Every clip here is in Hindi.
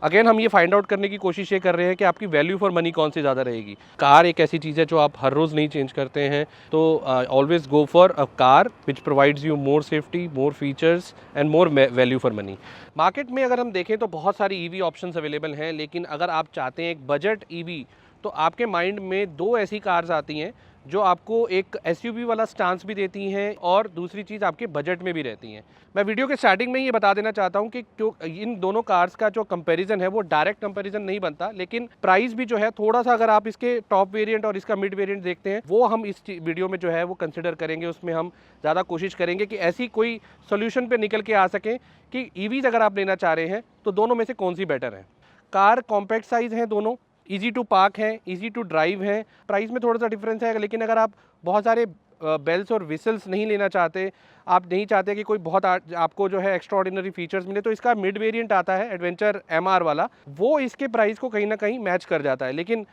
अगेन हम ये फाइंड आउट करने की कोशिश ये कर रहे हैं कि आपकी वैल्यू फॉर मनी कौन सी ज़्यादा रहेगी। कार एक ऐसी चीज़ है जो आप हर रोज़ नहीं चेंज करते हैं, तो always go for a car which provides you more safety, more features and more value for money. Market में अगर हम देखें तो बहुत सारी ईवी ऑप्शंस अवेलेबल हैं, लेकिन अगर आप चाहते हैं एक बजट ईवी, तो आपके माइंड में दो ऐसी कार्स आती हैं जो आपको एक एसयूवी वाला स्टांस भी देती हैं और दूसरी चीज़ आपके बजट में भी रहती हैं। मैं वीडियो के स्टार्टिंग में ये बता देना चाहता हूँ कि क्यों इन दोनों कार्स का जो कंपैरिजन है वो डायरेक्ट कंपैरिजन नहीं बनता, लेकिन प्राइस भी जो है थोड़ा सा, अगर आप इसके टॉप वेरिएंट और इसका मिड वेरिएंट देखते हैं, वो हम इस वीडियो में जो है वो कंसिडर करेंगे। उसमें हम ज़्यादा कोशिश करेंगे कि ऐसी कोई सोल्यूशन पे निकल के आ सकें कि ईवीज अगर आप लेना चाह रहे हैं तो दोनों में से कौन सी बेटर है। कार कॉम्पैक्ट साइज़ है दोनों, ईजी टू पार्क है, ईजी टू ड्राइव है, प्राइस में थोड़ा सा डिफरेंस है, लेकिन अगर आप बहुत सारे बेल्स और विसल्स नहीं लेना चाहते, आप नहीं चाहते कि कोई बहुत आपको जो है एक्स्ट्रा ऑर्डिनरी फीचर्स मिले, तो इसका मिड वेरिएंट आता है एडवेंचर एमआर वाला, वो इसके प्राइस को कहीं ना कहीं मैच कर जाता है। लेकिन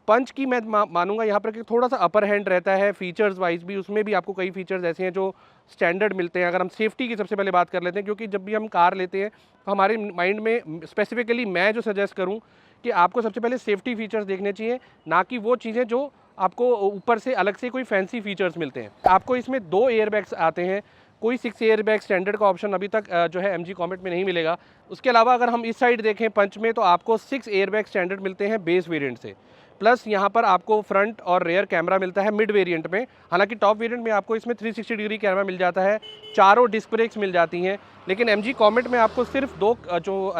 पंच की मैं मानूंगा यहाँ पर कि थोड़ा सा अपर हैंड रहता है फीचर्स वाइज भी, उसमें भी आपको कई फीचर्स ऐसे हैं जो स्टैंडर्ड मिलते हैं। अगर हम सेफ्टी की सबसे पहले बात कर लेते हैं, क्योंकि जब भी हम कार लेते हैं तो हमारे माइंड में स्पेसिफिकली मैं जो सजेस्ट करूँ कि आपको सबसे पहले सेफ्टी फीचर्स देखने चाहिए, ना कि वो चीज़ें जो आपको ऊपर से अलग से कोई फैंसी फीचर्स मिलते हैं। आपको इसमें 2 एयरबैग्स आते हैं, कोई 6 एयरबैग स्टैंडर्ड का ऑप्शन अभी तक जो है एमजी कॉमेट में नहीं मिलेगा। उसके अलावा अगर हम इस साइड देखें पंच में, तो आपको 6 एयरबैग स्टैंडर्ड मिलते हैं बेस वेरिएंट से, प्लस यहाँ पर आपको फ्रंट और रेयर कैमरा मिलता है मिड वेरिएंट में। हालांकि टॉप वेरिएंट में आपको इसमें 360 डिग्री कैमरा मिल जाता है, चारों डिस्क ब्रेक्स मिल जाती हैं, लेकिन एमजी कॉमेट में आपको सिर्फ 2 जो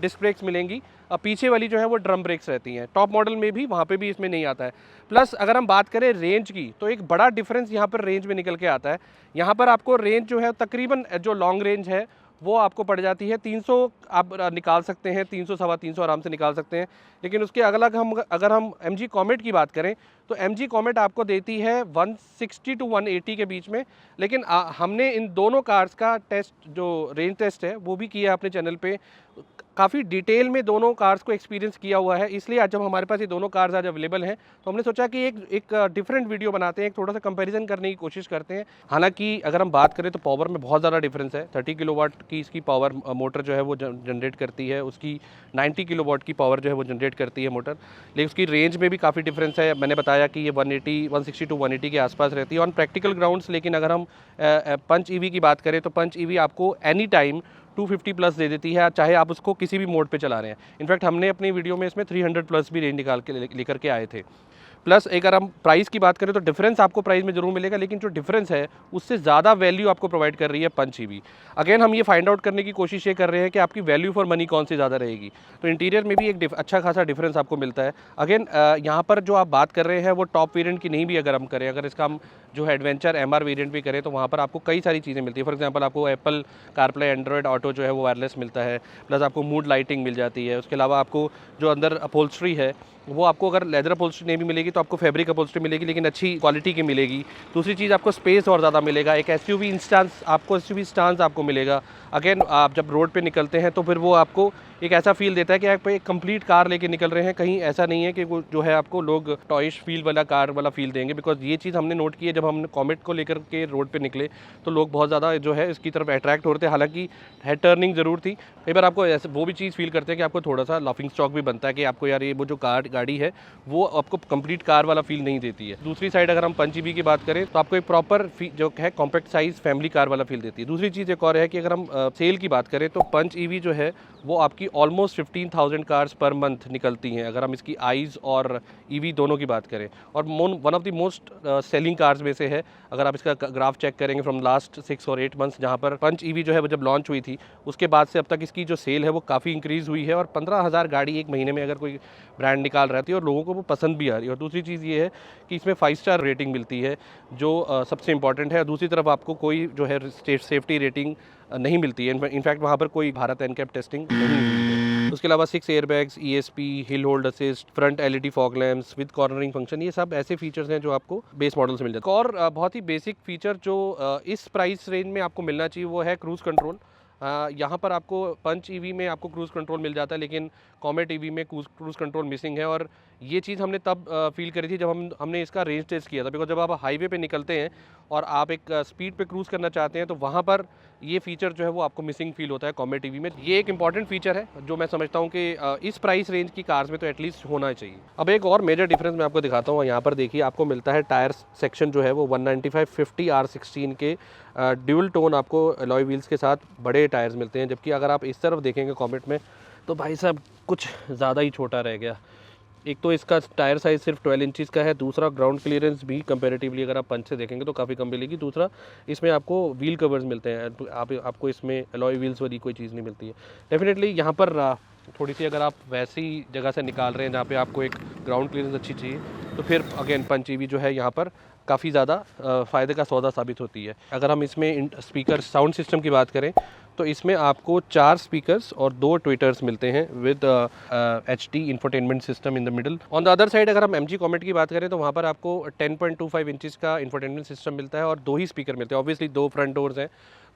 डिस्क ब्रेक्स मिलेंगी, पीछे वाली जो है वो ड्रम ब्रेक्स रहती हैं। टॉप मॉडल में भी, वहाँ पे भी इसमें नहीं आता है। प्लस अगर हम बात करें रेंज की, तो एक बड़ा डिफरेंस यहाँ पर रेंज में निकल के आता है। यहाँ पर आपको रेंज जो है तकरीबन जो लॉन्ग रेंज है वो आपको पड़ जाती है 300, आप निकाल सकते हैं 300 सवा 300 आराम से निकाल सकते हैं। लेकिन उसके अलग हम अगर हम एमजी कॉमेट की बात करें तो एमजी कॉमेट आपको देती है 160 टू 180 के बीच में। लेकिन हमने इन दोनों कार्स का टेस्ट, जो रेंज टेस्ट है, वो भी किया अपने चैनल पे, काफ़ी डिटेल में दोनों कार्स को एक्सपीरियंस किया हुआ है। इसलिए आज जब हमारे पास ये दोनों कार्स आज अवेलेबल हैं तो हमने सोचा कि एक डिफरेंट वीडियो बनाते हैं, एक थोड़ा सा कंपैरिजन करने की कोशिश करते हैं। हालांकि अगर हम बात करें तो पावर में बहुत ज़्यादा डिफरेंस है। 30 किलोवाट की इसकी पावर मोटर जो है वो जनरेट करती है, उसकी 90 किलोवाट की पावर जो है वो जनरेट करती है मोटर। लेकिन उसकी रेंज में भी काफ़ी डिफरेंस है। मैंने बताया कि ये 160 टू 180 के आसपास रहती है ऑन प्रैक्टिकल ग्राउंड्स। लेकिन अगर हम पंच ईवी की बात करें तो पंच ईवी आपको एनी टाइम 250 प्लस दे देती है, चाहे आप उसको किसी भी मोड पे चला रहे हैं। इनफैक्ट हमने अपनी वीडियो में इसमें 300 प्लस भी रेंज निकाल के लेकर के आए थे। प्लस अगर हम प्राइस की बात करें तो डिफरेंस आपको प्राइस में जरूर मिलेगा, लेकिन जो डिफरेंस है उससे ज़्यादा वैल्यू आपको प्रोवाइड कर रही है पंच ईवी। अगेन हम ये फाइंड आउट करने की कोशिश ये कर रहे हैं कि आपकी वैल्यू फॉर मनी कौन सी ज़्यादा रहेगी। तो इंटीरियर में भी एक अच्छा खासा डिफरेंस आपको मिलता है। अगेन यहाँ पर जो आप बात कर रहे हैं वो टॉप वेरिएंट की नहीं भी अगर हम करें, अगर इसका हम जो है एडवेंचर एमआर वेरिएंट भी करें, तो वहाँ पर आपको कई सारी चीज़ें मिलती है। फॉर एग्जांपल आपको एप्पल कारप्ले, एंड्रॉयड ऑटो जो है वो वायरलेस मिलता है, प्लस आपको मूड लाइटिंग मिल जाती है। उसके अलावा आपको जो अंदर अपहोल्स्ट्री है वो आपको अगर लेदर अपहोल्स्ट्री नहीं भी मिलेगी तो आपको फैब्रिक अपहोल्स्ट्री मिलेगी, लेकिन अच्छी क्वालिटी की मिलेगी। दूसरी चीज़ आपको स्पेस और ज़्यादा मिलेगा, एक एसयूवी स्टांस आपको मिलेगा। अगेन आप जब रोड पे निकलते हैं तो फिर वो आपको एक ऐसा फील देता है कि आप एक कंप्लीट कार लेके निकल रहे हैं। कहीं ऐसा नहीं है कि वो जो है आपको लोग टॉयश फील वाला कार वाला फील देंगे, बिकॉज ये चीज़ हमने नोट की है। जब हम कॉमेट को लेकर के रोड पे निकले तो लोग बहुत ज़्यादा जो है इसकी तरफ अट्रैक्ट हो रहे थे। हालांकि हेड टर्निंग ज़रूर थी, कई बार आपको ऐसे वो भी चीज़ फील करते हैं कि आपको थोड़ा सा लाफिंग स्टॉक भी बनता है कि आपको यार ये वो जो गाड़ी है वो आपको कंप्लीट कार वाला फील नहीं देती है। दूसरी साइड अगर हम पंच ईवी की बात करें तो आपको एक प्रॉपर जो है कॉम्पैक्ट साइज फैमिली कार वाला फील देती है। दूसरी चीज़ एक और है कि अगर हम सेल की बात करें तो पंच ईवी जो है वो आपकी ऑलमोस्ट 15,000 कार्स पर मंथ निकलती हैं, अगर हम इसकी आईज और ईवी दोनों की बात करें। और one of the most selling cars में से है। अगर आप इसका ग्राफ चेक करेंगे फ्रॉम लास्ट 6 और 8 मंथ्स, जहाँ पर पंच ईवी जो है वो जब लॉन्च हुई थी उसके बाद से अब तक इसकी जो सेल है वो काफ़ी इंक्रीज़ हुई है, और 15,000 गाड़ी एक महीने में अगर कोई ब्रांड निकाल रही है और लोगों को वो पसंद भी आ रही है। और दूसरी चीज़ ये है कि इसमें 5 स्टार रेटिंग मिलती है, जो सबसे इंपॉर्टेंट है। दूसरी तरफ आपको कोई जो है सेफ्टी रेटिंग नहीं मिलती है। इनफैक्ट वहाँ पर कोई भारत एनकैप टेस्टिंग नहीं हुई है। उसके अलावा 6 airbags, ESP, hill hold assist, front LED fog lamps with cornering function, ये सब ऐसे फीचर्स हैं जो आपको बेस मॉडल से मिल जाते हैं। और बहुत ही बेसिक फीचर जो इस प्राइस रेंज में आपको मिलना चाहिए वो है क्रूज़ कंट्रोल। यहाँ पर आपको पंच ईवी में आपको क्रूज़ कंट्रोल मिल जाता है, लेकिन कॉमेट ईवी में क्रूज़ कंट्रोल मिसिंग है। और ये चीज़ हमने तब फील करी थी जब हमने इसका रेंज टेस्ट किया था। बिकॉज जब आप हाईवे पे निकलते हैं और आप एक स्पीड पे क्रूज़ करना चाहते हैं तो वहाँ पर ये फीचर जो है वो आपको मिसिंग फील होता है कॉम्बैट ईवी में। ये एक इंपॉर्टेंट फीचर है जो मैं समझता हूँ कि इस प्राइस रेंज की कार्स में तो एटलीस्ट होना चाहिए। अब एक और मेजर डिफरेंस मैं आपको दिखाता हूँ। यहाँ पर देखिए आपको मिलता है टायर सेक्शन जो है वो 195/50 R16 के ड्यूल टोन आपको अलॉय व्हील्स के साथ बड़े टायर्स मिलते हैं। जबकि अगर आप इस तरफ देखेंगे कॉम्बैट में तो भाई साहब कुछ ज़्यादा ही छोटा रह गया। एक तो इसका टायर साइज़ सिर्फ 12 इंचज़ का है, दूसरा ग्राउंड क्लियरेंस भी कंपैरेटिवली अगर आप पंच से देखेंगे तो काफ़ी कम मिलेगी। दूसरा इसमें आपको व्हील कवर्स मिलते हैं, आपको इसमें अलॉय व्हील्स वाली कोई चीज़ नहीं मिलती है। डेफिनेटली यहाँ पर थोड़ी सी अगर आप वैसी जगह से निकाल रहे हैं जहाँ पे आपको एक ग्राउंड क्लियरेंस अच्छी चाहिए तो फिर अगेन पंच ईवी जो है यहाँ पर काफ़ी ज़्यादा फ़ायदे का सौदा साबित होती है। अगर हम इसमें स्पीकर साउंड सिस्टम की बात करें तो इसमें आपको 4 स्पीकर्स और 2 ट्विटर्स मिलते हैं with HD infotainment system in the middle. On the other side अगर हम MG कॉमेट की बात करें तो वहाँ पर आपको 10.25 इंचज़ का इंफोटेनमेंट सिस्टम मिलता है और 2 ही स्पीकर मिलते हैं। ऑब्वियसली 2 फ्रंट डोर्स हैं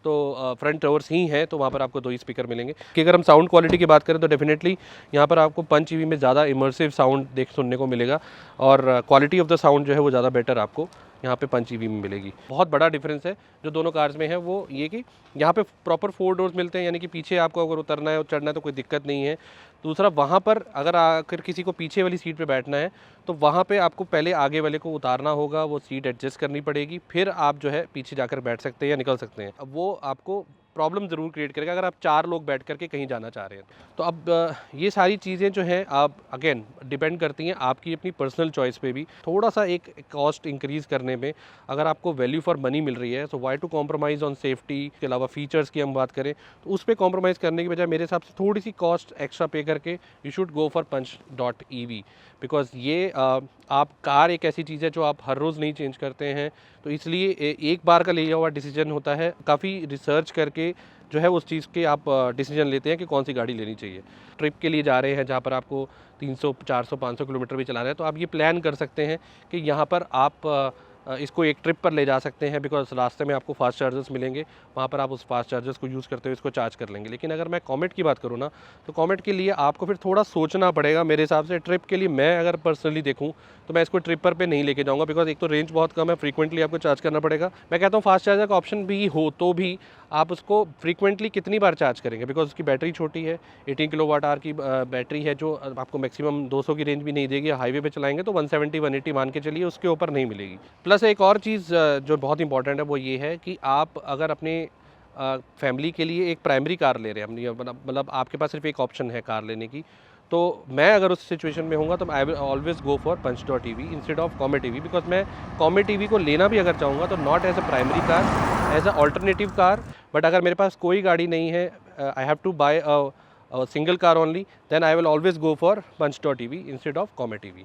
तो फ्रंट डोर्स ही हैं तो वहाँ पर आपको 2 ही स्पीकर मिलेंगे। कि अगर हम साउंड क्वालिटी की बात करें तो डेफिनेटली यहाँ पर आपको पंच ईवी में ज़्यादा इमर्सिव साउंड सुनने को मिलेगा और क्वालिटी ऑफ द साउंड जो है वो ज़्यादा बेटर आपको यहाँ पे पंच ईवी में मिलेगी। बहुत बड़ा डिफरेंस है जो दोनों कार्स में है वो ये कि यहाँ पे प्रॉपर 4 डोर्स मिलते हैं, यानी कि पीछे आपको अगर उतरना है और चढ़ना है तो कोई दिक्कत नहीं है। दूसरा वहाँ पर अगर आकर किसी को पीछे वाली सीट पे बैठना है तो वहाँ पे आपको पहले आगे वाले को उतारना होगा, वो सीट एडजस्ट करनी पड़ेगी, फिर आप जो है पीछे जाकर बैठ सकते हैं या निकल सकते हैं। अब वो आपको प्रॉब्लम ज़रूर क्रिएट करेगा अगर आप 4 लोग बैठ करके कहीं जाना चाह रहे हैं। तो अब ये सारी चीज़ें जो हैं आप अगेन डिपेंड करती हैं आपकी अपनी पर्सनल चॉइस पे भी। थोड़ा सा एक कॉस्ट इंक्रीज़ करने में अगर आपको वैल्यू फॉर मनी मिल रही है तो why to compromise on safety. के अलावा फीचर्स की हम बात करें तो उस पर कॉम्प्रोमाइज़ करने की बजाय मेरे हिसाब से थोड़ी सी कॉस्ट एक्स्ट्रा पे करके you should go for punch.ev। Because ये आप कार एक ऐसी चीज़ है जो आप हर रोज़ नहीं चेंज करते हैं, तो इसलिए एक बार का लिया हुआ डिसीजन होता है। काफ़ी रिसर्च करके जो है उस चीज़ के आप डिसीजन लेते हैं कि कौन सी गाड़ी लेनी चाहिए। ट्रिप के लिए जा रहे हैं जहाँ पर आपको 300, 400, 500 किलोमीटर भी चला रहे हैं तो आप ये प्लान कर सकते हैं कि यहाँ पर आप इसको एक ट्रिप पर ले जा सकते हैं बिकॉज रास्ते में आपको फास्ट चार्जर्स मिलेंगे, वहाँ पर आप उस फास्ट चार्जर्स को यूज़ करते हुए इसको चार्ज कर लेंगे। लेकिन अगर मैं कॉमेट की बात करूँ ना तो कॉमेट के लिए आपको फिर थोड़ा सोचना पड़ेगा मेरे हिसाब से। ट्रिप के लिए मैं अगर पर्सनली देखूँ तो मैं इसको ट्रिपर पे नहीं लेके जाऊँगा बिकॉज एक तो रेंज बहुत कम है, फ्रीक्वेंटली आपको चार्ज करना पड़ेगा। मैं कहता हूँ फास्ट चार्जर का ऑप्शन भी हो तो भी आप उसको फ्रीक्वेंटली कितनी बार चार्ज करेंगे बिकॉज उसकी बैटरी छोटी है, 18 किलोवाट आवर की बैटरी है जो आपको मैक्सिमम 200 की रेंज भी नहीं देगी। हाईवे पे चलाएंगे तो 170, 180 मान के चलिए, उसके ऊपर नहीं मिलेगी। प्लस एक और चीज़ जो बहुत इंपॉर्टेंट है वो ये है कि आप अगर अपने फैमिली के लिए एक प्राइमरी कार ले रहे हैं, मतलब आपके पास सिर्फ एक ऑप्शन है कार लेने की, तो मैं अगर उस सिचुएशन में होऊंगा तो I will always go for punch.ev instead of Comet EV. Because मैं कॉमेट ईवी को लेना भी अगर चाहूँगा तो not as a primary car, as a alternative car. But अगर मेरे पास कोई गाड़ी नहीं है, I have to buy a single car only, then I will always go for punch.ev instead of Comet EV.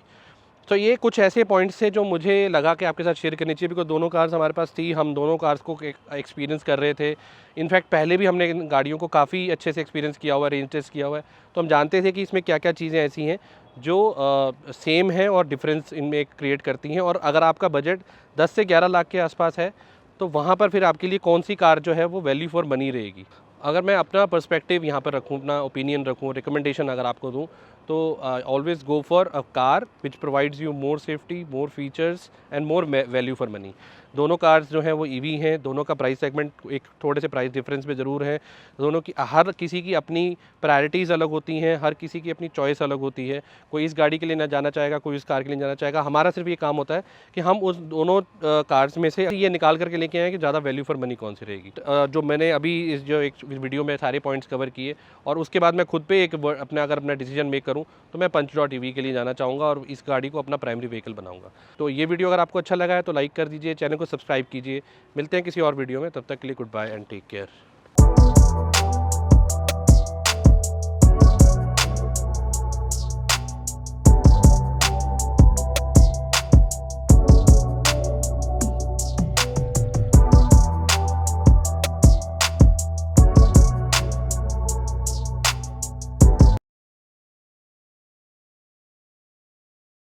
तो ये कुछ ऐसे पॉइंट्स थे जो मुझे लगा कि आपके साथ शेयर करनी चाहिए बिकॉज दोनों कार्स हमारे पास थी, हम दोनों कार्स को एक्सपीरियंस कर रहे थे। इनफैक्ट पहले भी हमने इन गाड़ियों को काफ़ी अच्छे से एक्सपीरियंस किया हुआ है, रेंज टेस्ट किया हुआ है, तो हम जानते थे कि इसमें क्या क्या चीज़ें ऐसी हैं जो सेम हैं और डिफरेंस इनमें क्रिएट करती हैं। और अगर आपका बजट 10 से 11 लाख के आसपास है तो वहाँ पर फिर आपके लिए कौन सी कार जो है वो वैल्यू फॉर मनी रहेगी। अगर मैं अपना पर्सपेक्टिव यहाँ पर रखूँ, अपना ओपिनियन रखूँ, रिकमेंडेशन अगर आपको दूँ तो always go for a car which provides you more safety, more features and more value for money. दोनों कार्स जो हैं वो ईवी हैं, दोनों का प्राइस सेगमेंट एक थोड़े से प्राइस डिफरेंस में ज़रूर है। दोनों की हर किसी की अपनी प्रायोरिटीज़ अलग होती हैं, हर किसी की अपनी चॉइस अलग होती है। कोई इस गाड़ी के लिए ना जाना चाहेगा, कोई इस कार के लिए जाना चाहेगा। हमारा सिर्फ ये काम होता है कि हम उस दोनों कार्स में से ये निकाल करके लेके आए कि ज़्यादा वैल्यू फॉर मनी कौन सी रहेगी। जो मैंने अभी इस जो एक वीडियो में सारे पॉइंट्स कवर किए और उसके बाद मैं खुद पे एक अपना डिसीजन मेक करूँ तो मैं punch.ev के लिए जाना चाहूँगा और इस गाड़ी को अपना प्राइमरी व्हीकल बनाऊँगा। तो ये वीडियो अगर आपको अच्छा लगा है तो लाइक कर दीजिए, चैनल को सब्सक्राइब कीजिए। मिलते हैं किसी और वीडियो में, तब तक के लिए goodbye and take care.